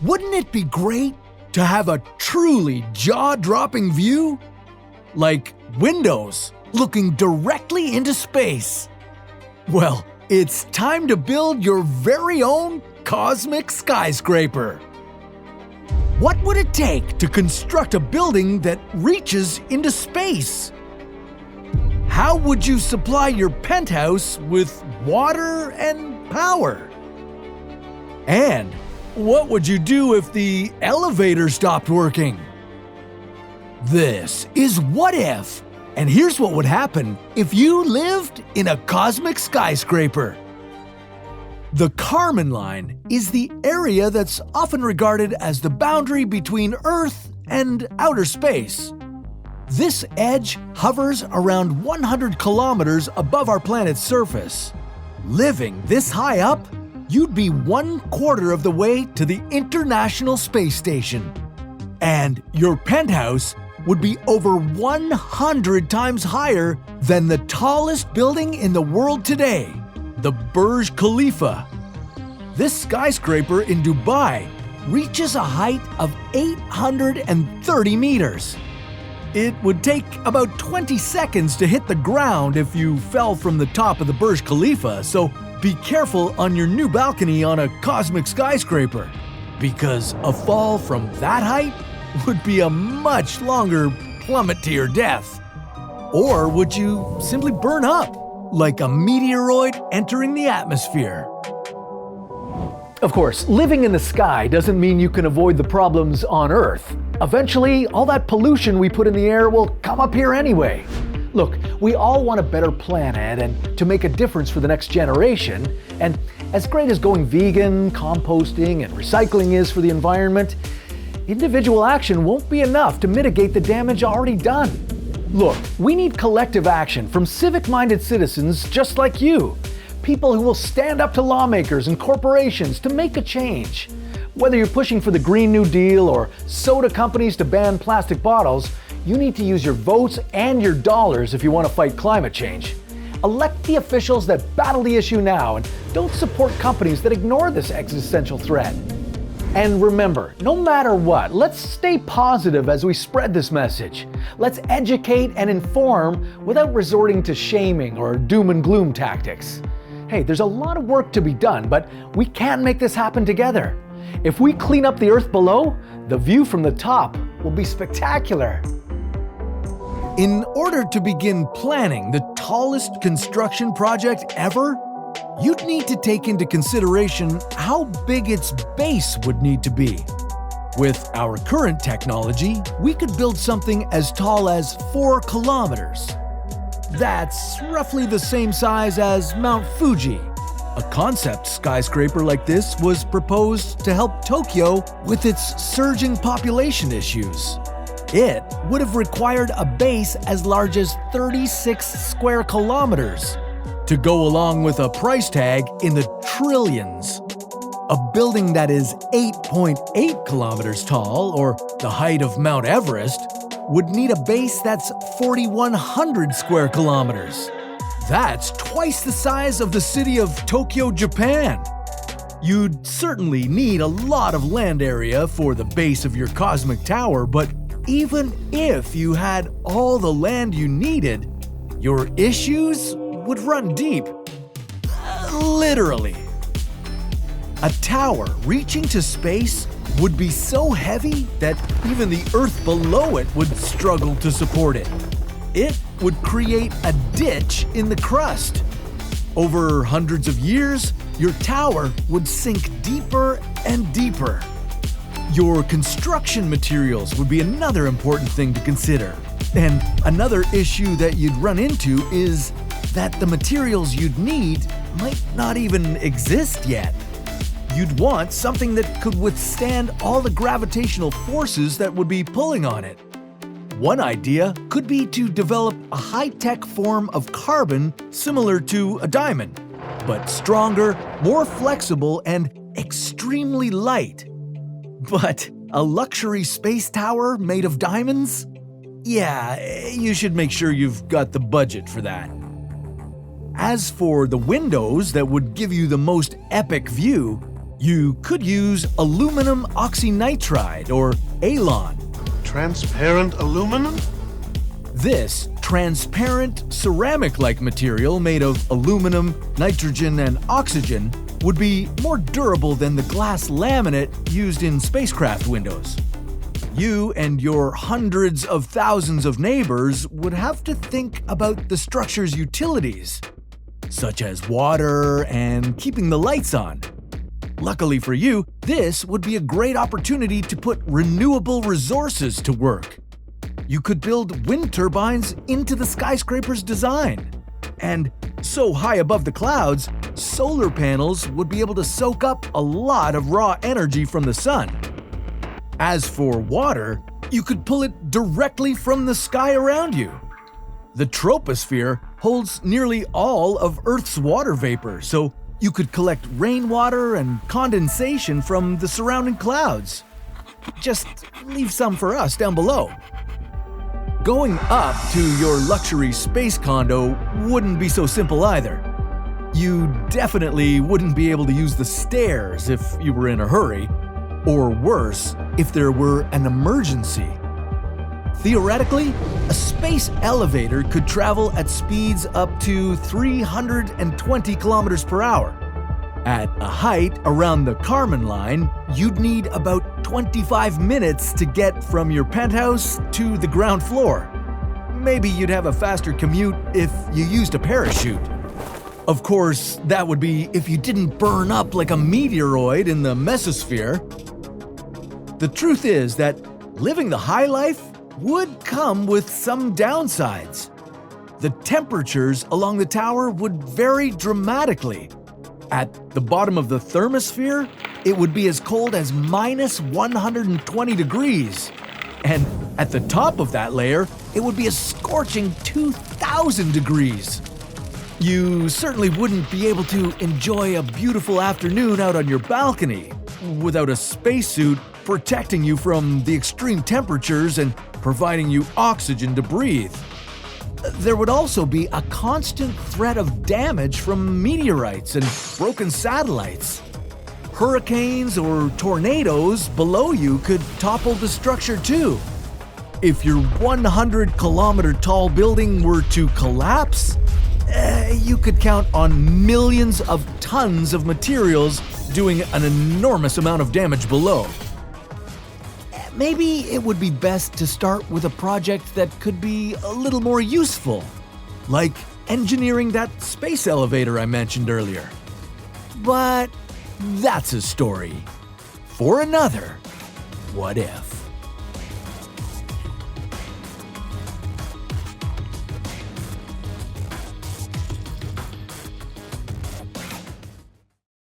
Wouldn't it be great to have a truly jaw-dropping view? Like windows looking directly into space. Well, it's time to build your very own cosmic skyscraper. What would it take to construct a building that reaches into space? How would you supply your penthouse with water and power? And what would you do if the elevator stopped working? This is What If, and here's what would happen if you lived in a cosmic skyscraper. The Kármán line is the area that's often regarded as the boundary between Earth and outer space. This edge hovers around 100 kilometers above our planet's surface. Living this high up, you'd be 1/4 of the way to the International Space Station. And your penthouse would be over 100 times higher than the tallest building in the world today, the Burj Khalifa. This skyscraper in Dubai reaches a height of 830 meters. It would take about 20 seconds to hit the ground if you fell from the top of the Burj Khalifa, so be careful on your new balcony on a cosmic skyscraper, because a fall from that height would be a much longer plummet to your death. Or would you simply burn up, like a meteoroid entering the atmosphere? Of course, living in the sky doesn't mean you can avoid the problems on Earth. Eventually, all that pollution we put in the air will come up here anyway. Look, we all want a better planet and to make a difference for the next generation. And as great as going vegan, composting, and recycling is for the environment, individual action won't be enough to mitigate the damage already done. Look, we need collective action from civic-minded citizens just like you. People who will stand up to lawmakers and corporations to make a change. Whether you're pushing for the Green New Deal or soda companies to ban plastic bottles, you need to use your votes and your dollars if you want to fight climate change. Elect the officials that battle the issue now and don't support companies that ignore this existential threat. And remember, no matter what, let's stay positive as we spread this message. Let's educate and inform without resorting to shaming or doom and gloom tactics. Hey, there's a lot of work to be done, but we can make this happen together. If we clean up the Earth below, the view from the top will be spectacular. In order to begin planning the tallest construction project ever, you'd need to take into consideration how big its base would need to be. With our current technology, we could build something as tall as 4 kilometers. That's roughly the same size as Mount Fuji. A concept skyscraper like this was proposed to help Tokyo with its surging population issues. It would have required a base as large as 36 square kilometers to go along with a price tag in the trillions. A building that is 8.8 kilometers tall, or the height of Mount Everest, would need a base that's 4,100 square kilometers. That's twice the size of the city of Tokyo, Japan. You'd certainly need a lot of land area for the base of your cosmic tower, but even if you had all the land you needed, your issues would run deep. Literally. A tower reaching to space would be so heavy that even the Earth below it would struggle to support it. It would create a ditch in the crust. Over hundreds of years, your tower would sink deeper and deeper. Your construction materials would be another important thing to consider. And another issue that you'd run into is that the materials you'd need might not even exist yet. You'd want something that could withstand all the gravitational forces that would be pulling on it. One idea could be to develop a high-tech form of carbon similar to a diamond, but stronger, more flexible, and extremely light. But a luxury space tower made of diamonds? Yeah, you should make sure you've got the budget for that. As for the windows that would give you the most epic view, You could use aluminum oxynitride or ALON. Transparent aluminum? This transparent ceramic-like material made of aluminum, nitrogen, and oxygen would be more durable than the glass laminate used in spacecraft windows. You and your hundreds of thousands of neighbors would have to think about the structure's utilities, such as water and keeping the lights on. Luckily for you, this would be a great opportunity to put renewable resources to work. You could build wind turbines into the skyscraper's design. And so high above the clouds, solar panels would be able to soak up a lot of raw energy from the sun. As for water, you could pull it directly from the sky around you. The troposphere holds nearly all of Earth's water vapor, so you could collect rainwater and condensation from the surrounding clouds. Just leave some for us down below. Going up to your luxury space condo wouldn't be so simple either. You definitely wouldn't be able to use the stairs if you were in a hurry, or worse, if there were an emergency. Theoretically, a space elevator could travel at speeds up to 320 kilometers per hour. At a height around the Kármán line, you'd need about 25 minutes to get from your penthouse to the ground floor. Maybe you'd have a faster commute if you used a parachute. Of course, that would be if you didn't burn up like a meteoroid in the mesosphere. The truth is that living the high life would come with some downsides. The temperatures along the tower would vary dramatically. At the bottom of the thermosphere, it would be as cold as minus 120 degrees. And at the top of that layer, it would be a scorching 2,000 degrees. You certainly wouldn't be able to enjoy a beautiful afternoon out on your balcony without a spacesuit protecting you from the extreme temperatures and providing you oxygen to breathe. There would also be a constant threat of damage from meteorites and broken satellites. Hurricanes or tornadoes below you could topple the structure too. If your 100-kilometer tall building were to collapse, you could count on millions of tons of materials doing an enormous amount of damage below. Maybe it would be best to start with a project that could be a little more useful, like engineering that space elevator I mentioned earlier. But that's a story for another What If.